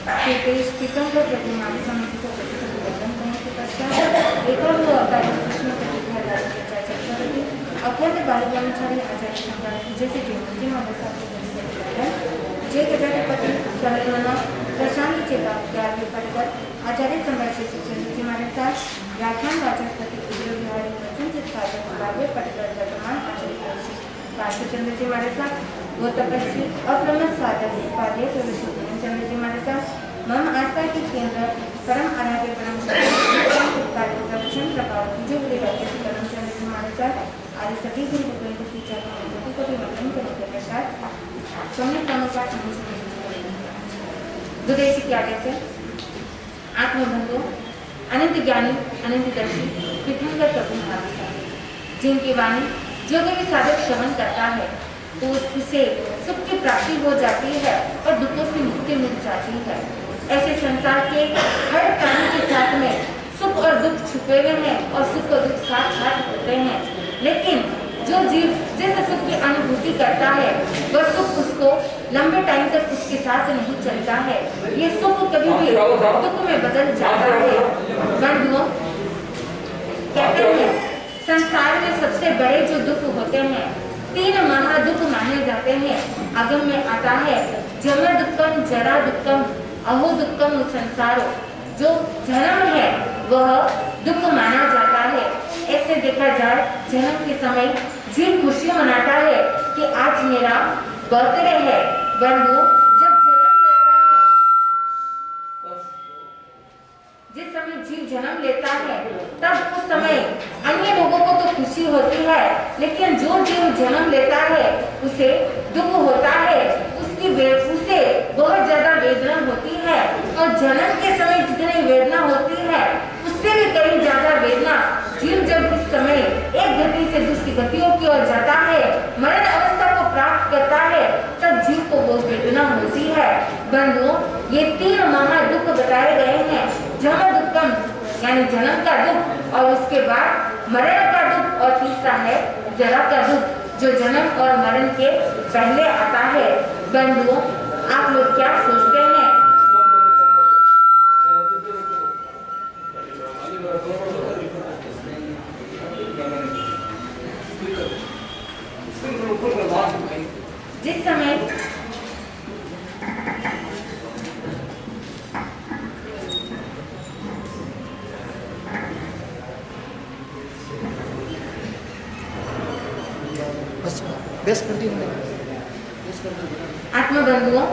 टीकम को प्रतिमान समिति को प्रतिबंधन करने के पश्चात एकल को अवतारित कृष्ण प्रतिक्रिया चर्चा करती अत्यंत बाल ब्रह्मचारी आचार्य सम्राट जैसे जीवनजी महाप्रसाद जय गजाधिपति सरलमना प्रशांत चेता ज्ञान पटकर आचार्य सम्राट श्री चंद्रजी महाराज व्याख्यान वाचस्पति उद्योग बिहारी वचन साधक काव्य पटकर वर्तमान आचार्य काशी चंद्रजी महाराज वो तपस्वी अप्रमद साधक उपाध्याय प्रवेश चंद्रजी महाराज मम आस्था के केंद्र परम आराध्य परम प्रवचन प्रभाव जो परम चंद्रजी महाराज आदि सभी गुरु गोविंद की चरणों को भी वंदन करने के पश्चात स्वामी प्रमुखा दुदेशी क्या कहते आत्मबंधु अनंत ज्ञानी अनंत दर्शी तीर्थंकर प्रभु महाराज जिनकी वाणी जो कभी साधक श्रवण करता है तो उसे सुख की प्राप्ति हो जाती है और दुखों से मुक्ति मिल जाती है। ऐसे संसार के हर प्राणी के साथ में सुख और दुख छुपे हुए हैं और सुख और दुख साथ साथ होते हैं, लेकिन जो जीव जिस सुख की अनुभूति करता है वह सुख उसको लंबे टाइम तक उसके साथ नहीं चलता है। ये सुख कभी भी दुख में बदल जाता है। बंधुओं, कहते हैं संसार में सबसे बड़े जो दुख होते हैं 3 महादुख माने जाते हैं। अगम में आता है जम दुखम जरा दुखम अहो दुखम संसारो। जो जन्म है वह दुख माना जाता है। ऐसे देखा जाए जन्म के समय जीव खुशी मनाता है कि आज मेरा बर्थडे है। बंधु, जब जन्म लेता है, जिस समय जीव जन्म लेता है तब उस समय अन्य लोगों को तो खुशी होती है, लेकिन जो जीव जन्म लेता है उसे दुख होता है, उसे बहुत ज्यादा वेदना होती है। और जन्म के समय जितनी वेदना होती है उससे भी कहीं ज्यादा वेदना जीव जब इस समय एक गति से दूसरी गतियों की ओर जाता है, मरण अवस्था को प्राप्त करता है, तब जीव को वो वेदना होती है। बंधुओं, ये 3 महादुख बताए गए हैं। जम दुखम यानी जन्म का दुख, और उसके बाद मरण का दुख, और तीसरा है जरा का दुख जो जन्म और मरण के पहले आता है। बंधुओं, आप लोग क्या सोचते हैं? जिस समय आत्मबंधुओं,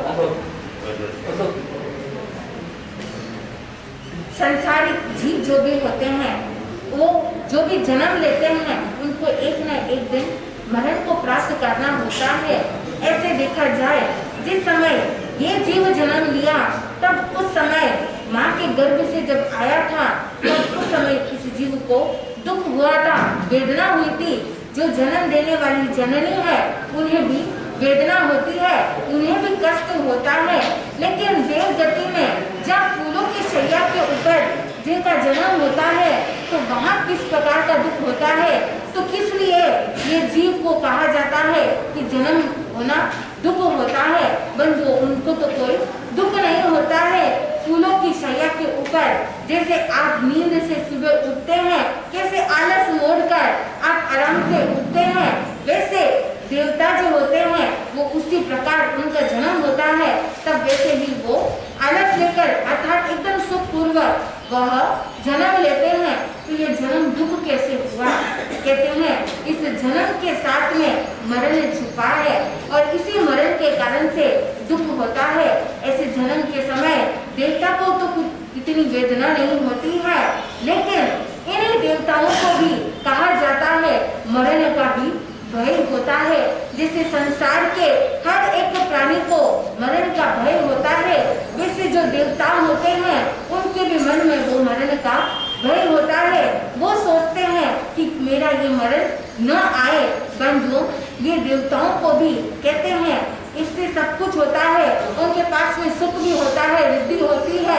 संसारिक जीव जो भी होते हैं वो जो भी जन्म लेते हैं उनको एक न एक दिन मरण को प्राप्त करना होता है। ऐसे देखा जाए जिस समय ये जीव जन्म लिया तब उस समय माँ के गर्भ से जब आया था तब उस समय इस जीव को दुख हुआ था, वेदना हुई थी। जो जन्म देने वाली जननी है उन्हें भी वेदना होती है, उन्हें भी कष्ट होता है। लेकिन देव गति में जब फूलों की शैया के ऊपर जिनका जन्म होता है तो वहाँ किस प्रकार का दुख होता है, तो किस लिए ये जीव को कहा जाता है कि जन्म होना दुख होता है। बंधु, उनको तो कोई दुख नहीं होता है। फूलों की शैया के ऊपर जैसे आप नींद से सुबह उठते हैं, कैसे आलस मोड़कर आप आराम से उठते हैं, वैसे देवता जो होते हैं वो उसी प्रकार उनका जन्म होता है, तब वैसे ही वो आलस लेकर अर्थात एकदम सुखपूर्वक वह जन्म लेते हैं। तो ये जन्म दुख कैसे हुआ? कहते हैं इस जन्म के साथ में मरण छुपा है और इसी मरण के कारण से दुख होता है। ऐसे जन्म के समय देवता को तो कुछ इतनी वेदना नहीं होती है, लेकिन इन्हीं देवताओं को भी कहा जाता है मरण का भी भय होता है। जैसे संसार के हर एक प्राणी को मरण का भय होता है, वैसे जो देवता होते हैं उनके भी मन में वो मरण का भय होता है। वो सोचते हैं कि मेरा ये मरण न आए। बंधुओं, ये देवताओं को भी कहते हैं इससे सब कुछ होता है। उनके पास में सुख भी होता है, रिद्धि होती है,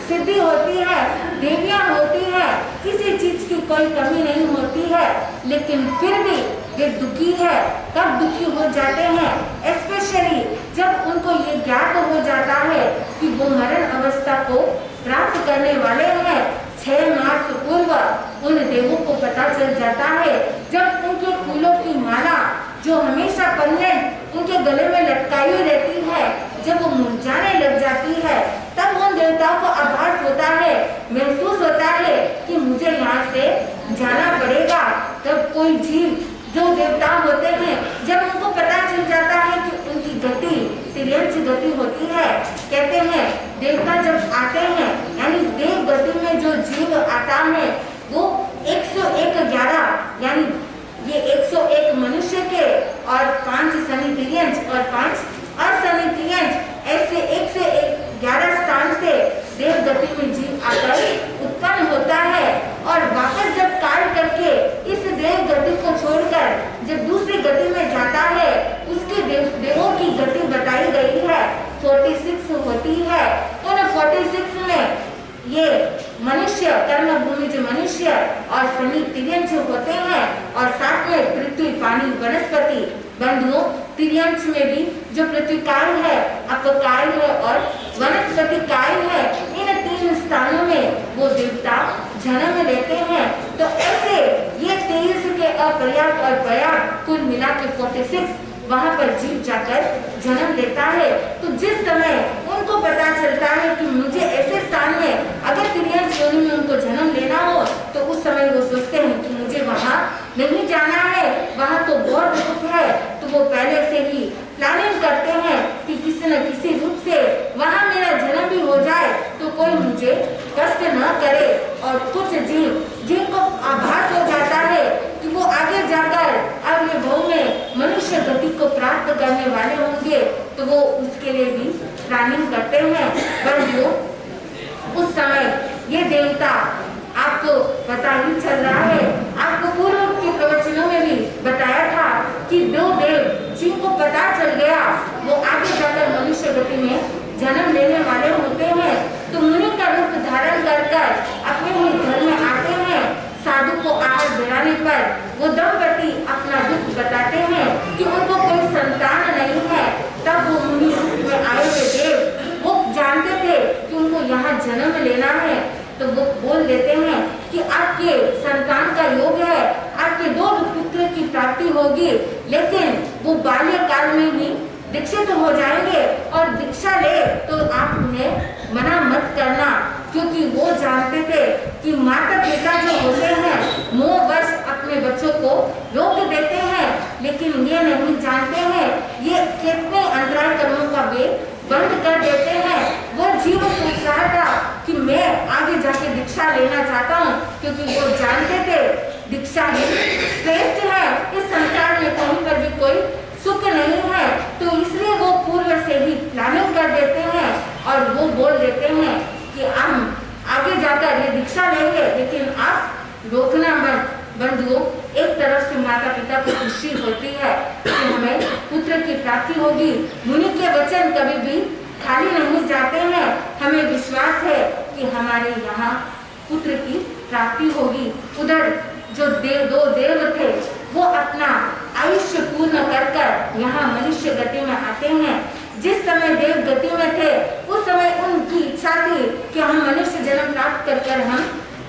सिद्धि होती है, देवियां होती है, किसी चीज की कोई कमी नहीं होती है, लेकिन फिर भी वे दुखी है। कब दुखी हो जाते हैं? स्पेशली जब उनको ये ज्ञात हो जाता है कि वो मरण अवस्था को प्राप्त करने वाले हैं। 6 मास पूर्व उन देवों को पता चल जाता है, जब उनके फूलों की माला जो हमेशा परमानेंट उनके गले में लटकाई हुई रहती है, जब वो मुरझाने लग जाती है, तब उन देवताओं को आभास होता है, महसूस होता है कि मुझे यहाँ से जाना पड़ेगा। तब कोई जीव जो देवता होते हैं, जब उनको पता चल जाता है कि उनकी गति तिर्यंच गति होती है, कहते हैं देवता जब आते हैं, यानी देव गति में जो जीव आता है वो 101 यानी ये 101 मनुष्य के और 5 शनि तिर्यंच और 5 अशनि तिर्यंच, ऐसे 111 स्थान से देव गति में जीव आकर उत्पन्न होता है। और वापस जब काल करके इस देव गति को छोड़कर जब दूसरी गति में जाता है, उसके देवों की गति बताई गई है 46 होती है। तो ना 46 में ये मनुष्य कर्म भूमि जो मनुष्य और शनि तिर्यंच होते हैं, और साथ में पृथ्वी पानी वनस्पति बंधुओं, तिर्यंच में भी जो पृथ्वी काल है, अपकाल है और वनस्पति काल है, इन 3 स्थानों में वो देवता जन्म लेते हैं। तो ऐसे ये 23 के अपर्याप्त और पर्याप्त कुल मिला के 46 वहाँ पर जीव जाकर जन्म लेता है। तो जिस समय उनको पता चलता है कि मुझे ऐसे स्थान में अगर तिर्यंच योनि में उनको जन्म लेना हो, तो उस समय वो सोचते हैं कि मुझे वहाँ नहीं जाना है, वहाँ तो बहुत दुख है। तो वो पहले से ही प्लानिंग करते हैं कि किसी न किसी रूप से वहाँ मेरा जन्म भी हो जाए तो कोई मुझे कष्ट न करे। और कुछ जीव जिनको आभास हो जाता है कि वो आगे जाकर अगले भव में मनुष्य गति को प्राप्त करने वाले होंगे, तो वो उसके लिए भी प्लानिंग करते हैं। पर वो उस समय ये देवता, आपको पता ही चल रहा है, आपको पूर्व के प्रवचनों में भी बताया था कि 2 देव जिनको पता चल गया वो आगे जाकर मनुष्य गति में जन्म लेने वाले होते हैं। तो मुनि का रूप धारण कर अपने ही घर में आते हैं। साधु को आहार दिलाने पर वो दंपति अपना दुख बताते हैं कि उनको कोई संतान नहीं है। तब वो मुनि रूप में आए हुए देव वो जानते थे कि उनको यहाँ जन्म लेना है, तो वो बोल देते हैं कि आपके संतान का योग है, आपके 2 पुत्र की प्राप्ति होगी, लेकिन वो बाल्यकाल में ही दीक्षित हो जाएंगे और दीक्षा ले तो आप उन्हें मना मत करना, क्योंकि वो जानते थे कि माता पिता जो होते हैं मोहवश अपने बच्चों को रोक देते हैं, लेकिन ये नहीं जानते हैं ये कितने अंतराल कर्मों का वे बंद कर देते हैं। वो जीव सोच रहा था कि मैं आगे जाके दीक्षा लेना चाहता हूँ, क्योंकि वो जानते थे दीक्षा ही श्रेष्ठ है, इस संसार में कहीं पर भी कोई सुख नहीं है। तो इसलिए वो पूर्व से ही प्लानिंग कर देते हैं और वो बोल देते हैं कि हम आगे जाकर ये दीक्षा लेंगे, लेकिन आप रोकना मत। बंधुओं, एक तरफ से माता पिता को खुशी होती है कि हमें पुत्र की प्राप्ति होगी, मुनि के वचन कभी भी खाली नहीं जाते हैं, हमें विश्वास है कि हमारे यहाँ पुत्र की प्राप्ति होगी। उधर जो 2 देव थे वो अपना आयुष्य पूर्ण कर यहाँ मनुष्य गति में आते हैं। जिस समय देव गति में थे उस समय उनकी इच्छा थी कि हम मनुष्य जन्म प्राप्त कर हम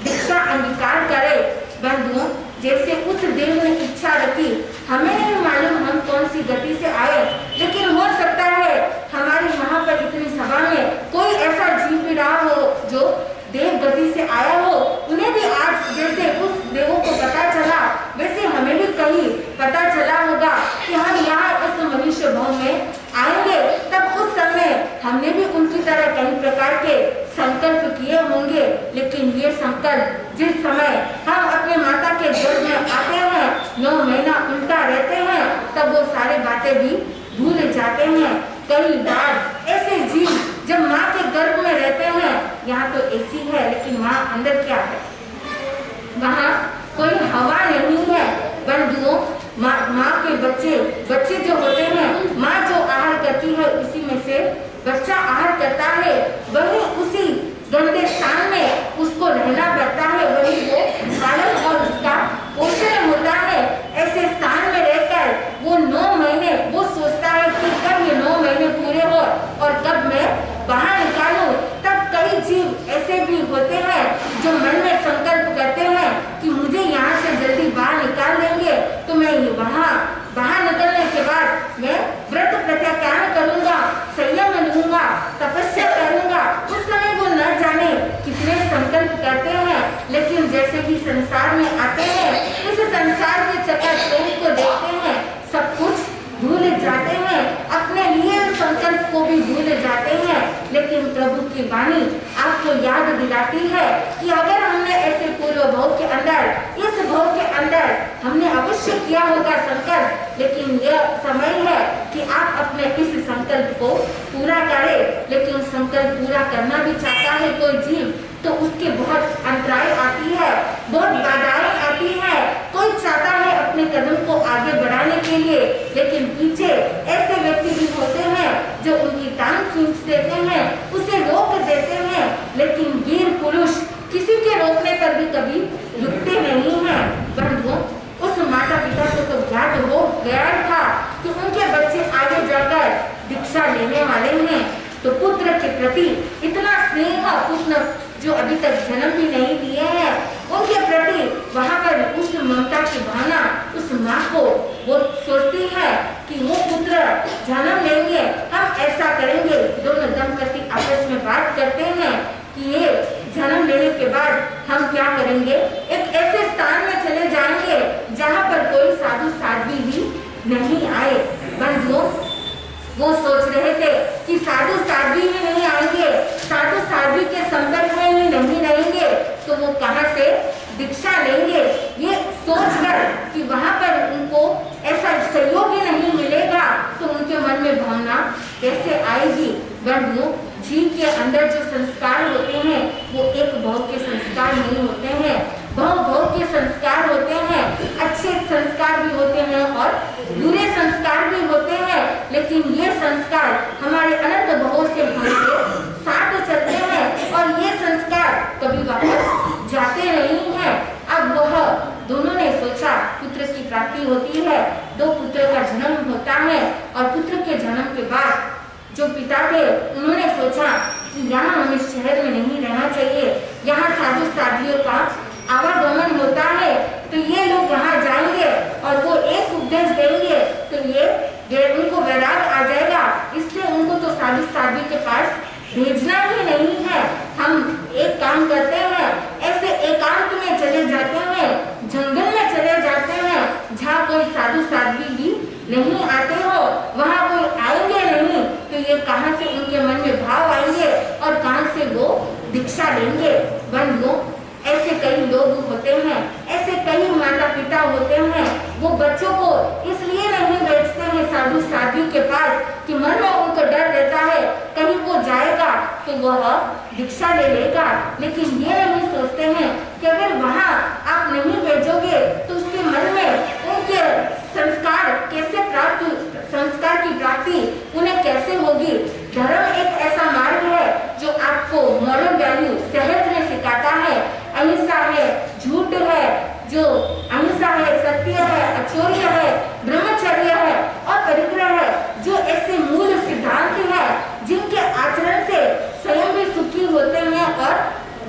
दीक्षा अंगीकार करें। बंधुओं, जैसे उस देव ने इच्छा रखी, हमें नहीं मालूम हम कौन सी गति से आए, लेकिन हो सकता है हमारे यहाँ पर इतनी सभा में कोई ऐसा जीव भी रहा हो जो देव गति से आया हो। उन्हें भी आज जैसे उस देवों को पता चला, वैसे हमें भी कहीं पता चला होगा कि हम यहाँ इस मनुष्य भाव में आएंगे। तब उस समय हमने भी उनकी तरह कई प्रकार के संकल्प किए होंगे, लेकिन ये संकल्प जिस समय हम अपने माता के गर्भ में आते हैं, 9 महीना उल्टा रहते हैं, तब वो सारी बातें भी भूल जाते हैं। कई बार ऐसे जीव जब माँ के गर्भ में रहते हैं, यहाँ तो एसी है लेकिन माँ अंदर क्या है, वहाँ कोई हवा नहीं है। बंधुओं, माँ के बच्चे जो होते हैं, माँ जो आहार करती है उसी में से बच्चा आहार करता है, वही उसी गंदे स्थान में उसको रहना पड़ता है, वही वो पालन और उसका पोषण होता है। ऐसे स्थान में रहकर वो 9 महीने वो सोचता है कि कब ये 9 महीने पूरे हो और कब मैं बाहर निकालूं। लेकिन यह समय है कि आप अपने इस संकल्प को पूरा करें। लेकिन संकल्प पूरा करना भी चाहता है कोई जीव तो उसके बहुत अंतराय आती है, बहुत बाधाएं आती है। कोई चाहता है अपने कदम को आगे बढ़ाने के लिए, लेकिन पीछे ऐसे व्यक्ति भी होते हैं जो उनकी टांग खींच देते हैं, उसे रोक देते हैं। लेकिन वीर पुरुष किसी के रोकने पर भी कभी रुकते नहीं हैं। बंधुओं, उस माता पिता को तो ज्ञात हो गया था कि उनके बच्चे आगे जाकर दीक्षा लेने वाले हैं, तो पुत्र के प्रति इतना स्नेह, पुत्र जो अभी तक जन्म भी नहीं लिए हैं उनके प्रति वहां पर उस ममता की भावना उस माँ को वो सोचती है कि वो पुत्र जन्म लेंगे, हम ऐसा करेंगे। दोनों दंपति आपस में बात करते हैं कि ये जन्म लेने के बाद हम क्या करेंगे, एक ऐसे स्थान में चले जाएंगे जहाँ पर कोई साधु साध्वी भी नहीं आए। बंधुओं, वो सोच रहे थे कि साधु साध्वी ही नहीं आएंगे, साधु साध्वी के संपर्क में ही नहीं रहेंगे तो वो कहाँ से दीक्षा लेंगे। ये सोचकर कि वहां पर उनको ऐसा सहयोग ही नहीं मिलेगा तो उनके मन में भावना कैसे आएगी। बंधुओं, जीव के अंदर जो संस्कार होते हैं वो एक भाव के संस्कार नहीं होते हैं, भाव के संस्कार होते हैं। अच्छे संस्कार भी होते हैं और बुरे संस्कार भी होते हैं, लेकिन ये संस्कार हमारे अनंत भावों से हमारे साथ चलते हैं और ये संस्कार कभी वापस जाते नहीं हैं। अब वह दोनों ने सोचा, पुत्र की प्राप्ति होती है, 2 पुत्र का जन्म होता है और पुत्र के जन्म के बाद जो पिता थे उन्होंने सोचा कि यहाँ हमें शहर में नहीं रहना चाहिए, यहाँ साधु साध्वियों का आवागमन होता है, तो ये लोग वहाँ जाएंगे और वो एक उपदेश देंगे तो ये उनको वैराग आ जाएगा, इसलिए उनको तो साधु साध्वी के पास भेजना ही नहीं है। हम एक काम करते हैं, ऐसे एकांत में चले जाते हैं, जंगल में चले जाते हैं जहाँ कोई साधु साध्वी भी नहीं आते हो, वहाँ कोई आएंगे नहीं तो ये कहाँ से उनके मन में भाव आएंगे और कहाँ से वो दीक्षा लेंगे। बंधुओं, ऐसे कई लोग होते हैं, ऐसे कई माता पिता होते हैं, वो बच्चों को इसलिए नहीं भेजते हैं साधु साध्वी के पास कि मन में उनको डर रहता है कहीं वो जाएगा तो वह दीक्षा ले लेगा, लेकिन ये नहीं सोचते हैं कि अगर वहाँ आप नहीं भेजोगे तो उसके मन में उनके संस्कार की प्राप्ति उन्हें कैसे होगी। धर्म एक ऐसा मार्ग है जो आपको मॉरल वैल्यू सहज में सिखाता है। अहिंसा है, झूठ है, जो अहिंसा है, सत्य है, अचौर्य है, ब्रह्मचर्य है और परिग्रह है, जो ऐसे मूल सिद्धांत है जिनके आचरण से स्वयं भी सुखी होते हैं और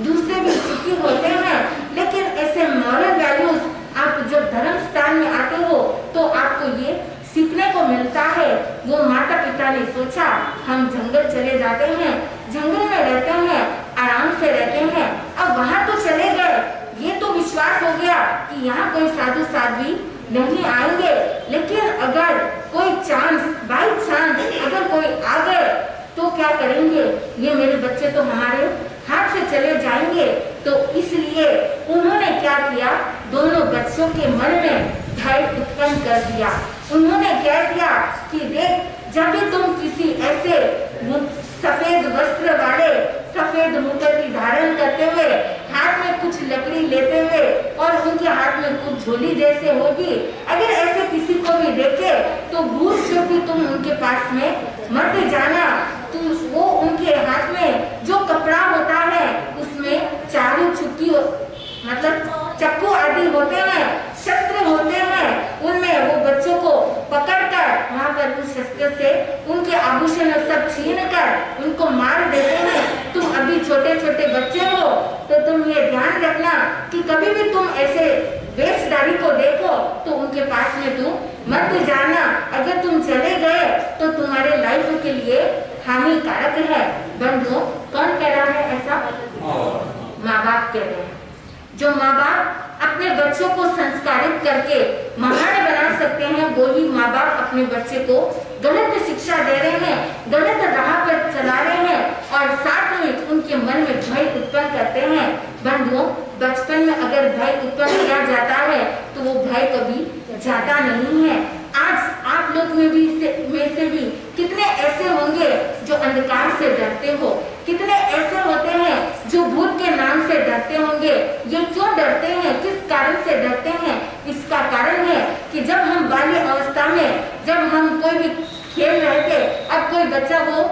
दूसरे भी सुखी होते हैं। लेकिन ऐसे मॉरल वैल्यूज आप जब धर्म स्थान में आते हो तो आपको ये सीखने को मिलता है। वो माता पिता ने सोचा हम जंगल चले जाते हैं, जंगल में रहते हैं, आराम से रहते हैं। अब वहां तो चले गए, ये तो विश्वास हो गया कि यहाँ कोई साधु साध्वी नहीं आएंगे, लेकिन अगर कोई चांस बाई चांस अगर कोई आ गए तो क्या करेंगे, ये मेरे बच्चे तो हमारे हाथ से चले जाएंगे। तो इसलिए उन्होंने क्या किया, दोनों बच्चों के मन में भय उत्पन्न कर दिया। उन्होंने क्या किया कि देख, जब भी तुम किसी ऐसे सफेद वस्त्र वाले, सफेद मुकुट धारण करते हुए, हाथ में कुछ लकड़ी लेते हुए और उनके हाथ में कुछ झोली जैसे होगी, अगर ऐसे किसी को भी देखे तो भूल चूक भी तुम उनके पास में मत जाना। तो वो उनके हाथ में जो कपड़ा होता है उसमें चारों चुकी मतलब चक्कू आदि होते हैं, शस्त्र होते हैं, उनमें वो बच्चों को पकड़कर वहां पर उस शस्त्र से उनके आभूषण सब छीन कर उनको मार देते हैं। तुम अभी छोटे छोटे बच्चे हो तो तुम ये ध्यान रखना कि कभी भी तुम ऐसे वेशधारी को देखो तो उनके पास में तुम मत जाना। अगर तुम चले गए तो तुम्हारे लाइफ के लिए हानिकारक है। बंधुओं, कौन कह रहा है ऐसा? माँ बाप कह रहे हैं। जो माँ बाप अपने बच्चों को संस्कारित करके महान बना सकते हैं, वो ही माँ बाप अपने बच्चे को गलत शिक्षा दे रहे हैं, गलत राह पर चला रहे हैं और साथ में उनके मन में भय उत्पन्न करते हैं। बंधुओं, बचपन में अगर भय उत्पन्न किया जाता है तो वो भय कभी जाता नहीं है। आज आप लोग में से भी कितने ऐसे होंगे जो अंधकार से डरते हो, कितने ऐसे होते हैं जो भूत के नाम से डरते होंगे। ये क्यों डरते हैं, किस कारण से डरते हैं? इसका कारण है कि जब हम बाल्य अवस्था में, जब हम कोई भी खेल रहे थे, अब कोई बच्चा वो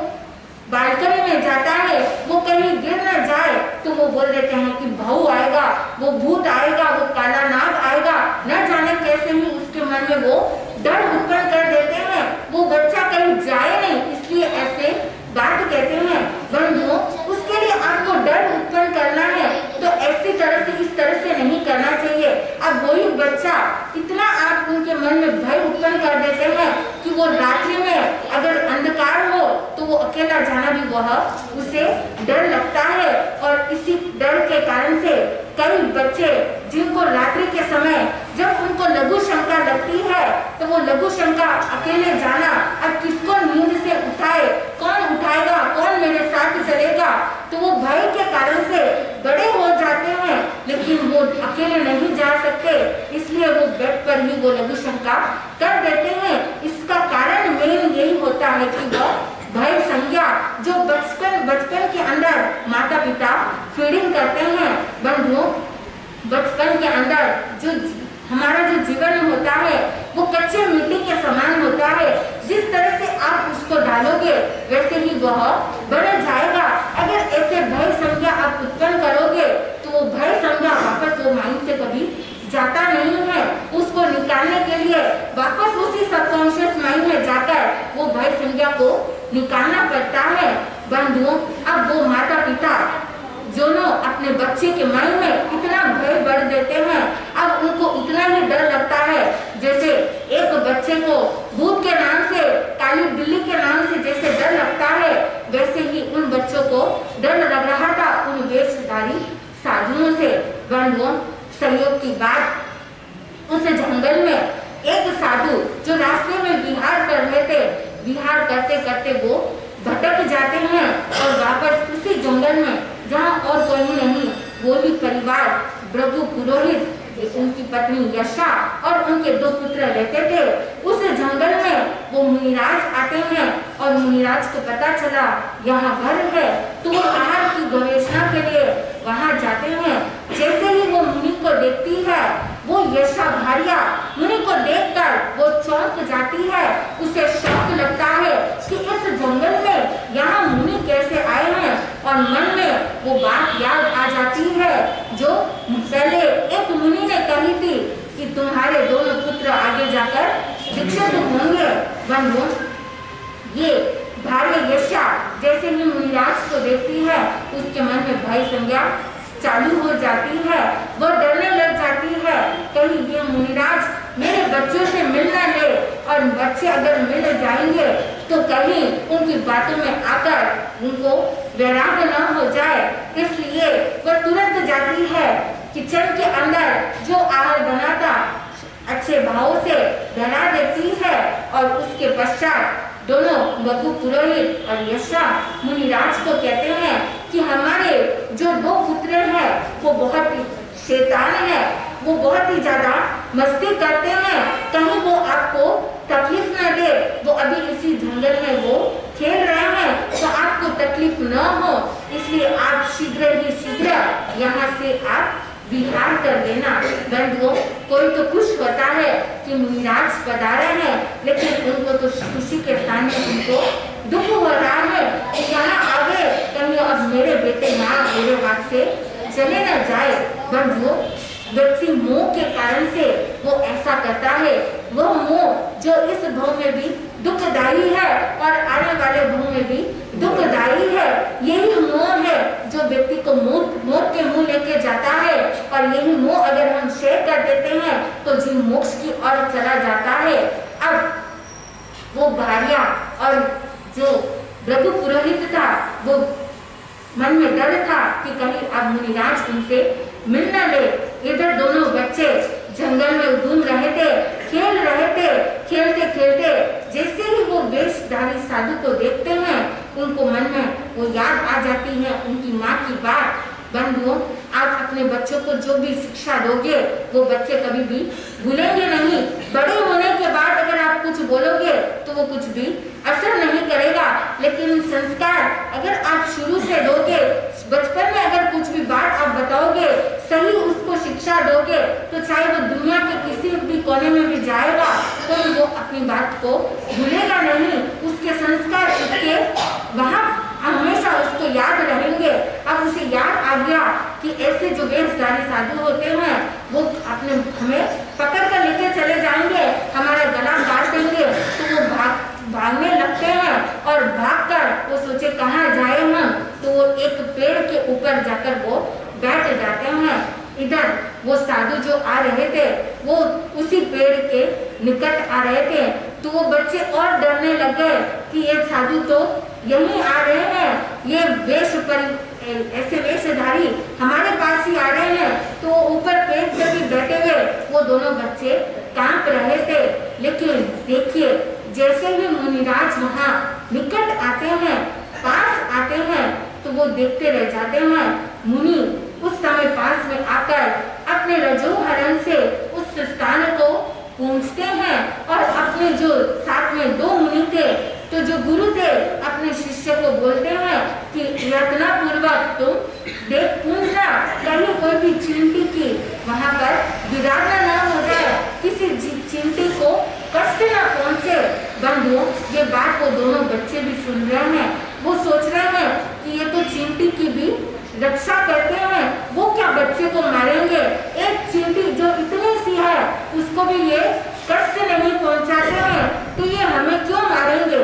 बालकनी में जाता है, वो कहीं गिर न जाए तो वो बोल देते हैं कि भाऊ आएगा, वो भूत आएगा, वो काला नाग आएगा, न जाने कैसे ही उसके मन में वो डर उत्पन्न कर देते हैं। वो बच्चा कहीं जाए नहीं, इसलिए ऐसे बात कहते हैं। बंधुओं, उसके लिए आपको डर उत्पन्न करना है तो ऐसी तरह से, इस तरह से नहीं करना चाहिए। अब वही बच्चा इतना आप उनके मन में भय उत्पन्न कर देते हैं कि वो रात्रि में अगर अंधकार हो तो वो अकेला जाना भी वह उसे डर लगता है। और इसी डर के कारण से कई बच्चे जिनको रात्रि के समय जब उनको लघु शंका लगती है तो वो लघु शंका अकेले जाना, अब किसको नींद से उठाए, कौन उठाएगा, कौन मेरे साथ चलेगा, तो वो भय के कारण से बड़े हो जाते हैं लेकिन वो अकेले नहीं जा सकते, इसलिए वो बेड पर ही वो लघु शंका कर देते हैं। इसका कारण मेन यही होता है कि वह भय संज्ञा जो बचपन के अंदर माता पिता फीडिंग करते हैं। बंधुओं, बचपन के अंदर जो हमारा जो जीवन होता है वो कच्चे मिट्टी के समान होता है। जिस तरह से आप उसको डालोगे वैसे ही वह बढ़ जाएगा। अगर ऐसे भय संज्ञा आप उत्पन्न करोगे तो वो भय संज्ञा वापस वो माइंड से कभी जाता नहीं है। उसको निकालने के लिए वापस उसी सबकॉन्शियस माइंड में जाकर वो भय संज्ञा को निकालना पड़ता है। बंधुओं, अब वो माता पिता दोनों अपने बच्चे के मन में इतना भय बढ़ देते हैं, अब उनको इतना ही डर लगता है जैसे एक बच्चे को भूत के नाम से, काली बिल्ली के नाम से जैसे डर लगता है, वैसे ही उन बच्चों को डर लग रहा था उन वेशधारी साधुओं से। बंधुओं, संयोग की बात, उस जंगल में एक साधु जो रास्ते में विहार कर रहे थे, विहार करते करते वो भटक जाते हैं और वापस उसी जंगल में जहाँ और कोई नहीं, वो ही परिवार भृगु पुरोहित, उनकी पत्नी यशा और उनके 2 पुत्र रहते थे। उस जंगल में वो मुनिराज आते हैं और मुनिराज को पता चला यहाँ घर है तो वो आहार की गवेषणा के लिए वहाँ जाते हैं। जैसे ही वो मुनि को देखती है, वो यशा भार्या मुनि को देखकर वो चौंक जाती है, उसे शौक लगता है कि इस जंगल में यहाँ मुनि कैसे आए हैं, और मन में वो बात याद आ जाती है जो पहले एक मुनि ने कही थी कि तुम्हारे दोनों पुत्र आगे जाकर शिक्षित होंगे। बंधु, ये भार्य यशा जैसे ही मुनिराज को देखती है उसके मन में भय संज्ञा चालू हो जाती है, वो डरने लग जाती है कहीं ये मुनिराज मेरे बच्चों से मिल न ले, और बच्चे अगर मिल जाएंगे तो कहीं उनकी बातों में आकर उनको वैराग्य न हो जाए। इसलिए वह तुरंत जाती है किचन के अंदर, जो आहार बना था अच्छे भाव से बना देती है, और उसके पश्चात दोनों भृगु पुरोहित और यशा मुनिराज को कहते हैं कि हमारे जो 2 पुत्र हैं वो बहुत ही शैतान है, वो बहुत ही ज्यादा मस्ती करते हैं, कहीं वो आपको तकलीफ न दे, वो अभी इसी जंगल में वो खेल रहे हैं तो आपको तकलीफ न हो, इसलिए आप शीघ्र ही शीघ्र यहाँ से आप विहार कर देना। बंधुओं, कोई तो खुश होता है कि मुनिराज पधारे हैं, लेकिन उनको तो खुशी के स्थान में उनको दुख हो रहा है कि यहाँ आगे कहीं अब मेरे बेटे माँ मेरे हाथ से चले न जाए। बंधुओं, व्यक्ति मोह के कारण से वो ऐसा करता है, वह मोह जो इस भव में भी दुखदायी है और आने वाले भव में भी दुखदायी है, यही मोह है जो व्यक्ति को मौत के मुंह लेके जाता है, और यही मोह अगर हम शेयर कर देते हैं तो जीव मोक्ष की ओर चला जाता है। अब वो भार्या और जो भृगु पुरोहित था वो मन में डर था कि कहीं अब मुनिराज उनसे मिल न ले। इधर दोनों बच्चे जंगल में घूम रहे थे, खेल रहे थे, खेलते खेलते जैसे ही वो वेशधारी साधु को देखते हैं उनको मन में वो याद आ जाती है उनकी माँ की बात। बंधुओं, आप अपने बच्चों को जो भी शिक्षा दोगे वो बच्चे कभी भी भूलेंगे नहीं। बड़े होने के बाद अगर आप कुछ बोलोगे तो वो कुछ भी असर नहीं करेगा, लेकिन संस्कार अगर आप शुरू से दोगे, बचपन में अगर कुछ भी बात आप बताओगे, सही उसको शिक्षा दोगे, तो चाहे वो दुनिया के किसी भी कोने में भी जाएगा तो वो अपनी बात को भूलेगा नहीं। उसके संस्कार उसके वहाँ हमेशा उसको याद रहेंगे। अब उसे याद आ गया कि ऐसे जो वेशधारी साधु होते हैं वो अपने हमें पकड़ कर लेके चले जाएंगे, हमारा गला काट देंगे, तो वो भागने लगते हैं और भागकर वो सोचे कहाँ जाए हम, तो वो एक पेड़ के ऊपर जाकर वो बैठ जाते हैं। इधर वो साधु जो आ रहे थे वो उसी पेड़ के निकट आ रहे थे, तो वो बच्चे और डरने लगे कि ये साधु तो यहीं आ रहे हैं, ये ऐसे वेशधारी हमारे पास ही आ रहे हैं। तो ऊपर पेड़ पे भी बैठे हुए वो दोनों बच्चे कांप रहे थे। लेकिन देखिए, जैसे ही मुनिराज वहाँ निकट आते हैं, पास आते हैं, तो वो देखते रह जाते हैं। मुनि उस समय पास में आकर अपने रजोहरण से उस स्थान को पूछते हैं और अपने जो साथ में दो मुनि थे, तो जो गुरु थे, अपने शिष्य को बोलते हैं कि यत्न पूर्वक तुम देख पूछना, कहीं कोई भी चींटी की वहाँ पर विराधना न हो जाए, किसी चींटी को कष्ट न पहुँचे। बंधुओं, ये बात वो दोनों बच्चे भी सुन रहे हैं। वो सोच रहे हैं कि ये तो चींटी की भी रक्षा करते हैं, वो क्या बच्चे को मारेंगे? एक चींटी जो इतनी सी है उसको भी ये कष्ट नहीं पहुंचाते हैं, तो ये हमें क्यों मारेंगे?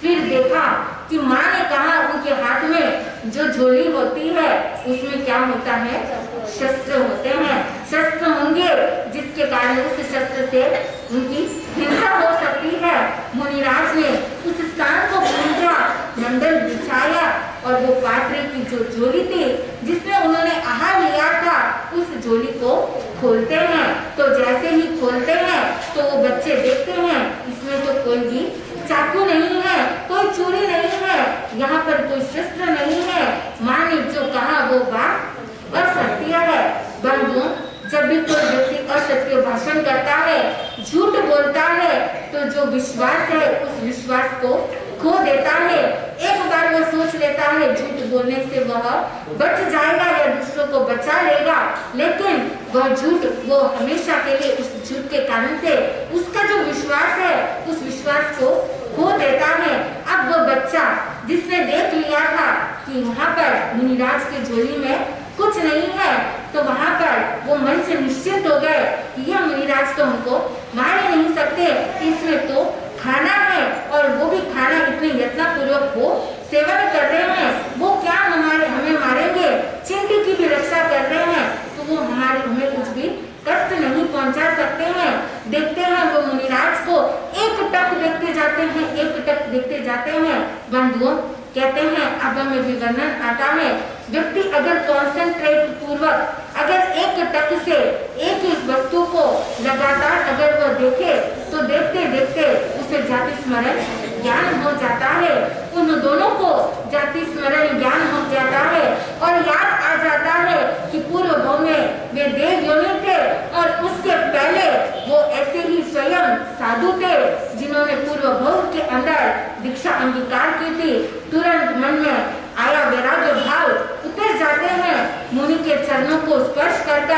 फिर देखा कि माँ ने कहा उनके हाथ में जो झोली होती है उसमें क्या होता है? शस्त्र होते हैं। शस्त्र होंगे जिसके कारण उस शस्त्र से उनकी हिंसा हो सकती है। मुनिराज ने उस स्थान को पूजा, मंडल बिछाया और वो पात्र की जो झोली थी जिसमें उन्होंने आहार लिया था, उस झोली को खोलते हैं। तो जैसे ही खोलते हैं तो वो बच्चे देखते हैं इसमें तो कोई भी चाकू नहीं है, कोई चूड़ी नहीं है, यहाँ पर कोई शस्त्र नहीं है। माँ ने जो कहा वो बात असत्य है। बंधुओं, जब भी कोई व्यक्ति असत्य भाषण करता है, झूठ बोलता है, तो जो विश्वास है उस विश्वास को खो देता है। एक बार वो सोच लेता है झूठ बोलने से वह बच जाएगा या दूसरों को बचा लेगा, लेकिन वह झूठ वो हमेशा के लिए उस झूठ के कारण से उसका जो विश्वास है उस विश्वास को खो देता है। अब वो बच्चा जिसने देख लिया था कि वहाँ पर मुनिराज की झोली में कुछ नहीं है, तो वहाँ पर वो मन से निश्चित हो गए कि यह मुनिराज तो हमको मार ही नहीं सकते, इसमें तो खाना है और वो भी खाना इतने यत्नपूर्वक वो सेवन कर रहे हैं, वो क्या हमें मारेंगे? चींटी की भी रक्षा कर रहे हैं, तो वो हमें कुछ भी कष्ट नहीं पहुंचा सकते हैं। देखते हैं वो मुनिराज को एक टक देखते जाते हैं, एक टक देखते जाते हैं। बंधुओं, कहते हैं अब हमें भी वर्णन आता है, व्यक्ति अगर कॉन्सेंट्रेट पूर्वक अगर एक टक से एक ही वस्तु को लगातार अगर वह देखे तो देखते देखते उसे जाति स्मरण ज्ञान हो जाता है। उन दोनों को जाति स्मरण ज्ञान हो जाता है और याद आ जाता है कि पूर्व भव में वे देव योनि थे और उसके पहले वो ऐसे ही स्वयं साधु थे जिन्होंने पूर्व भव के अंदर दीक्षा अंगीकार की थी। तुरंत मन में आया वैराग्य भाव, उतर जाते हैं, मुनि के चरणों को स्पर्श कर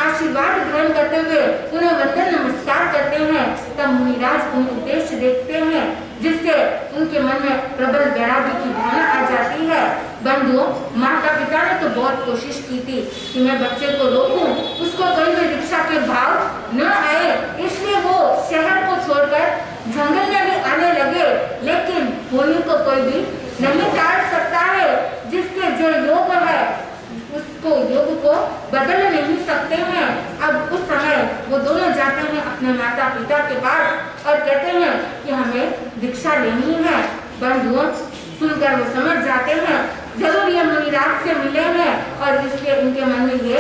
आशीर्वाद ग्रहण करते हुए उन्हें वंदन नमस्कार करते हैं। तब मुनिराज उन्हें उद्देश्य देखते हैं जिससे उनके मन में प्रबल वैराग्य की भावना आ जाती है। बंधुओं, माता पिता ने तो बहुत कोशिश की थी कि मैं बच्चे को रोकूं, उसको कोई भी दीक्षा के भाव न आए, इसलिए वो शहर को छोड़कर जंगल में भी आने लगे, लेकिन मुनि को कोई भी नहीं टाल सकता है। जिसके जो योग है उसको योग को बदल नहीं सकते हैं। अब उस समय वो दोनों जाते हैं अपने माता पिता के पास और कहते हैं कि हमें दीक्षा लेनी है। बंधुओं, सुनकर वो समझ जाते हैं जरूर ये मुनिराज से मिले हैं और इसलिए उनके मन में ये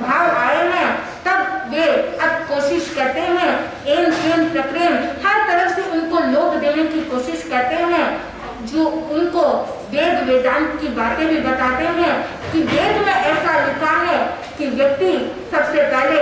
भाव आए हैं। तब वे अब कोशिश करते हैं, एन प्रक्रिया हर तरफ से उनको लोभ देने की कोशिश करते हैं, जो उनको वेद वेदांत की बातें भी बताते हैं कि वेद में ऐसा लिखा है कि व्यक्ति सबसे पहले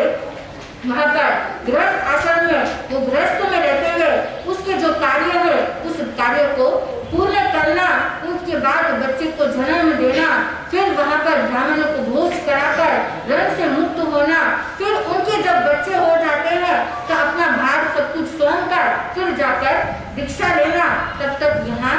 वहाँ पर गृहस्थ आश्रम में, वो गृहस्थ में रहते हुए उसके जो कार्य है उस कार्य को पूर्ण करना, उसके बाद बच्चे को जन्म देना, फिर वहाँ पर ब्राह्मणों को भोज कराकर ऋण से मुक्त होना, फिर उनके जब बच्चे हो जाते हैं तो अपना भार सब कुछ सौंप कर फिर जाकर दीक्षा लेना। तब तक यहाँ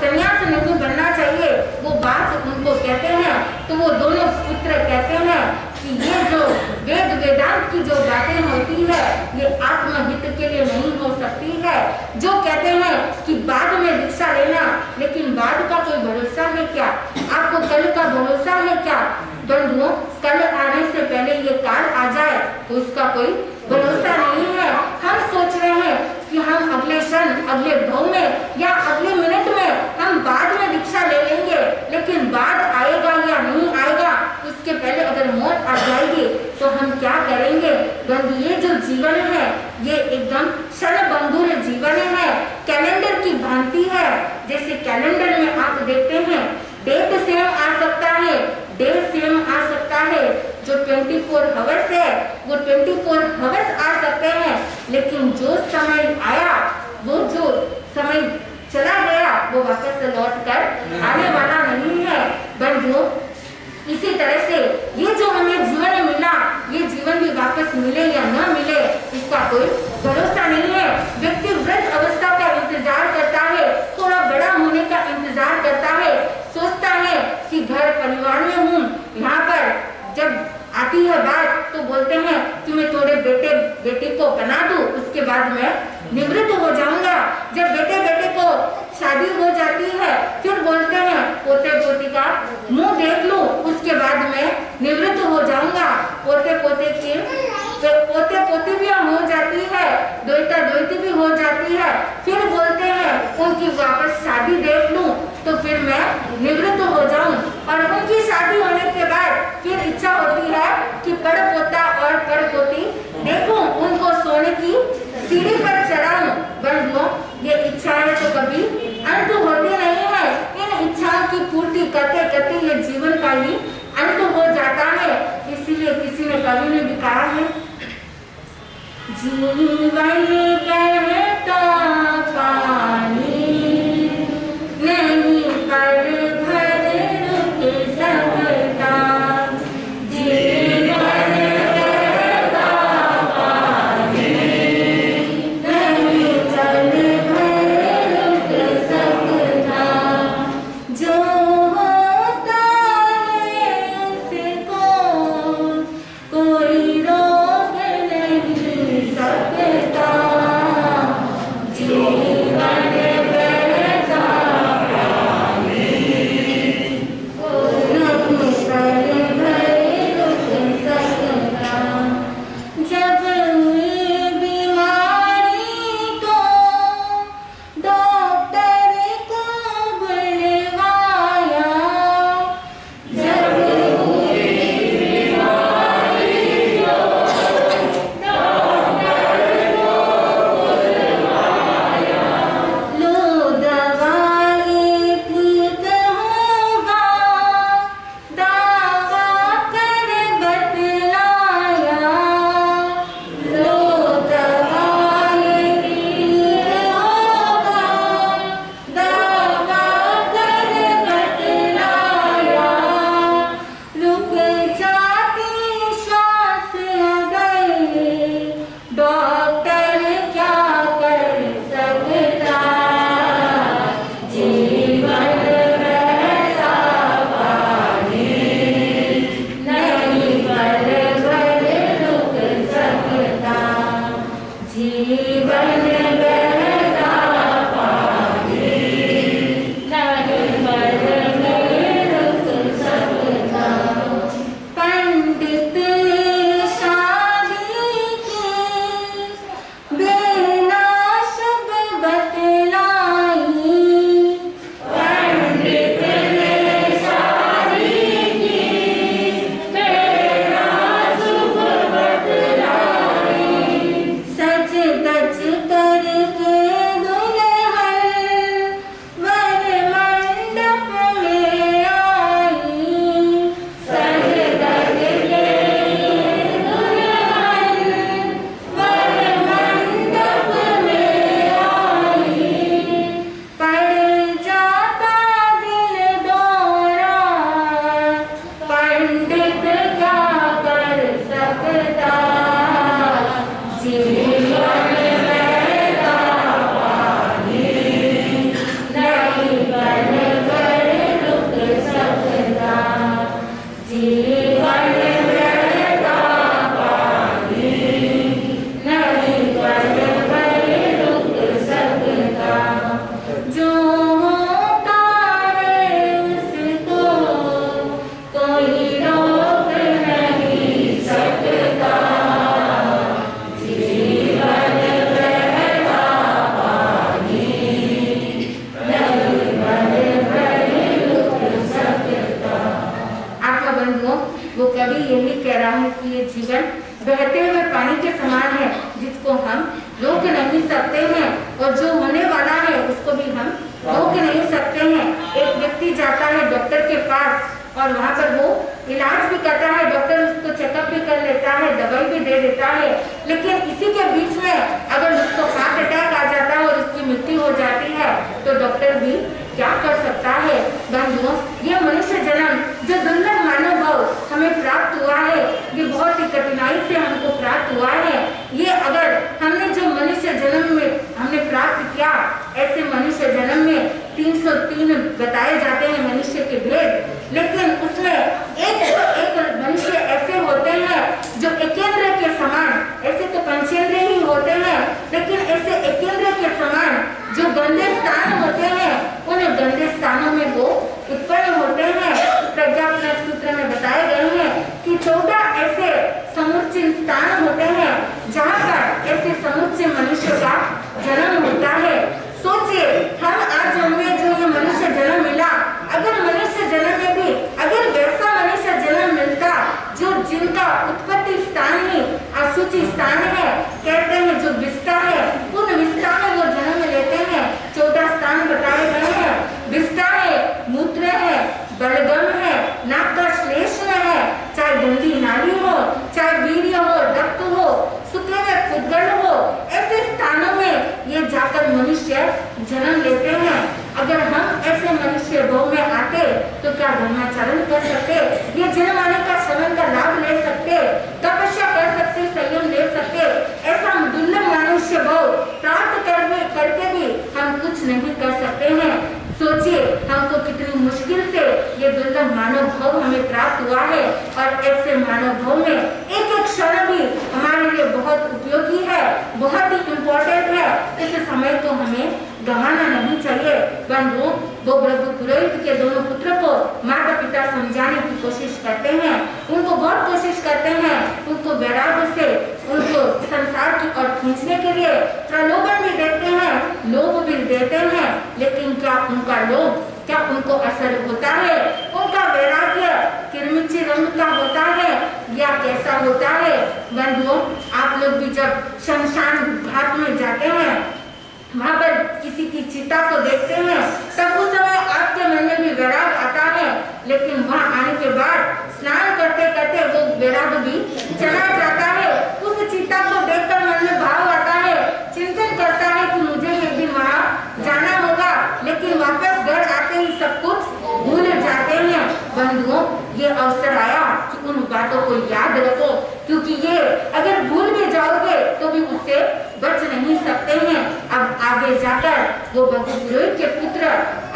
संन्यास नहीं बनना चाहिए, वो बात उनको कहते हैं। तो वो दोनों पुत्र कहते हैं कि ये जो वेद वेदांत की जो बातें होती है ये आत्महित के लिए नहीं हो सकती है। जो कहते हैं कि बाद में दीक्षा लेना, लेकिन बाद का कोई भरोसा है क्या? आपको कल का भरोसा है क्या? बंधुओं, कल आने से पहले ये काल आ जाए तो उसका कोई भरोसा नहीं है। हम सोच रहे हैं कि हम अगले क्षण, अगले भाव में या अगले मिनट में हम बाद में दीक्षा ले लेंगे, लेकिन बाद आएगा या नहीं आएगा उसके पहले अगर मौत आ जाएगी तो हम क्या करेंगे? बंधु, ये जो जीवन है ये एकदम क्षणभंगुर जीवन है, कैलेंडर की भांति है। जैसे कैलेंडर में आप देखते हैं डेट सेम आ सकता है, डे सेम आ सकता है, जो 24 हवर्स है वो 24 हवर्स आ सकते हैं, लेकिन जो समय आया, वो जो समय चला गया वो वापस लौट कर आने वाला नहीं है। बंधुओं, इसी तरह से ये जो हमें जीवन मिला, ये जीवन भी वापस मिले या न मिले इसका कोई भरोसा नहीं है। व्यक्ति वृद्ध अवस्था का इंतजार करता है, थोड़ा बड़ा होने का इंतजार करता है, सोचता है कि घर परिवार में हूँ, यहाँ पर जब आती है बात तो बोलते हैं कि मैं थोड़े बेटे को बना दूं, उसके बाद मैं निवृत्त हो जाऊंगा। जब बेटे को शादी हो जाती है फिर बोलते हैं पोते पोती का मुंह देख लूं, उसके बाद मैं निवृत्त हो जाऊंगा। पोते पोती भी हो जाती है, दोती भी हो जाती है, फिर बोलते हैं उनकी वापस शादी देख लूं तो फिर मैं निवृत्त हो जाऊं। और उनकी शादी होने के बाद फिर इच्छा होती है कि पड़ पोता और पड़ पोती देखूं, उनको सोने की सीढ़ी पर चढ़ाऊं। बंधुओं, ये इच्छाएं तो कभी अंत होती नहीं है। इन इच्छाओं की पूर्ति करते करते ये जीवन का ही अंत हो जाता है। इसीलिए किसी ने, कवि ने भी कहा है, जीवन बहता पानी नहीं पर भर रुक सकता, जीवन बहता पानी नहीं चल भर रुक सकता, जो होता है उसको कोई रोक नहीं सकता, जो जीवन रहता पानी, नहीं पल भर रुक सकता, जो होता है उसको कोई रोक नहीं सकता, जीवन रहता पानी, नहीं पल भर रुक सकता। आत्मा बंधुओं, वो कवि यही कह रहा है कि ये जीवन बहते हुए पानी के समान है, जिसको हम रोक नहीं सकते हैं, और जो होने वाला है उसको भी हम रोक नहीं सकते हैं। एक व्यक्ति जाता है डॉक्टर के पास और वहाँ पर वो इलाज भी करता है, डॉक्टर उसको चेकअप भी कर लेता है, दवाई भी दे देता है, लेकिन इसी के बीच में अगर उसको हार्ट अटैक आ जाता है और उसकी मृत्यु हो जाती है, तो डॉक्टर भी क्या कर सकता है। बंधुओं, ये मनुष्य जन्म जो दुर्लभ मानव भाव हमें प्राप्त हुआ है, ये बहुत ही कठिनाई से हमको प्राप्त हुआ है। ये अगर हमने जो मनुष्य जन्म में हमने प्राप्त किया, ऐसे मनुष्य जन्म में 303 बताए जाते हैं मनुष्य के भेद, लेकिन उसमें एक मनुष्य ऐसे होते हैं जो एकेंद्र के समान, ऐसे तो पंचेंद्रिय ही होते हैं, लेकिन ऐसे एकेंद्र के समान जो गंदे स्थान होते हैं, उन गंदे स्थानों में वो उत्पन्न होते हैं। प्रज्ञापन सूत्र में बताए गए हैं कि 14 ऐसे समुच्चय स्थान होते हैं जहाँ पर ऐसे समुच्चय मनुष्य का जन्म होता है। सोचिए, हम आज हमें जो ये मनुष्य जन्म मिला, अगर मनुष्य जन्म में भी अगर वैसा मनुष्य जन्म मिलता जो जिनका उत्पत्ति स्थान ही अशुचि स्थान है, कहते हैं जो विष्ठा है, उन विष्ठा में वो जन्म लेते हैं। 14 स्थान बताए गए हैं। विष्ठा है, मूत्र है, बलगम है, नाक का श्लेष्म है, चाहे गंदी नाली हो, चाहे वीर्य हो, रक्त हो, सूखे हुए फुटगड़ हो, ऐसे स्थानों में ये जाकर मनुष्य जन्म लेते हैं। अगर हम ऐसे मनुष्य भाव में आते तो क्या धर्माचरण कर सकते, ये जन्म आने का श्रवण का लाभ ले सकते, तपस्या कर सकते, संयम ले सकते, ऐसा दुर्लभ मनुष्य भाव प्राप्त करके भी हम कुछ नहीं कर सकते हैं। सोचिए, हमको कितनी मुश्किल से ये दुर्लभ मानव भाव हमें प्राप्त हुआ है, और ऐसे मानव भाव में एक एक क्षण भी हमारे लिए बहुत उपयोगी है, बहुत ही इम्पोर्टेंट है। इस समय को हमें गंवाना नहीं चाहिए। बंधुओं, वो ब्रह्म पुरोहित के दोनों पुत्र को माता पिता समझाने की कोशिश करते हैं, उनको बहुत कोशिश करते हैं, उनको वैराग्य से उनको संसार की ओर खींचने के लिए प्रलोभन भी देते हैं, लोभ भी देते हैं, लेकिन क्या उनका लोभ, क्या उनको असर होता है? उनका वैराग्य किरमिची रंग का होता है या कैसा होता है? बंधुओं, आप लोग भी जब शमशान घाट में जाते हैं, वहाँ पर किसी की चिता को देखते हैं, तब उस समय आपके मन में भी वैराग आता है, लेकिन वहाँ आने के बाद स्नान करते करते वो वैराग भी चला जाता है। उस चिता को देखकर मन में भाव आता है, चिंतन करता है कि मुझे एक दिन वहाँ जाना होगा, लेकिन वापस घर आते ही सब कुछ भूल जाते हैं। बंधुओं, ये अवसर आया कि उन बातों को याद रखो, क्योंकि ये अगर भूल भी जाओगे तो भी उससे बच नहीं सकते हैं। अब आगे जाकर वो ब्रह्म पुरोहित के पुत्र,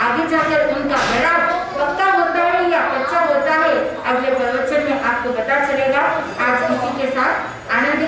आगे जाकर उनका वैराग पक्का होता है या कच्चा होता है, अगले प्रवचन में आपको पता चलेगा। आज इसी के साथ आनंद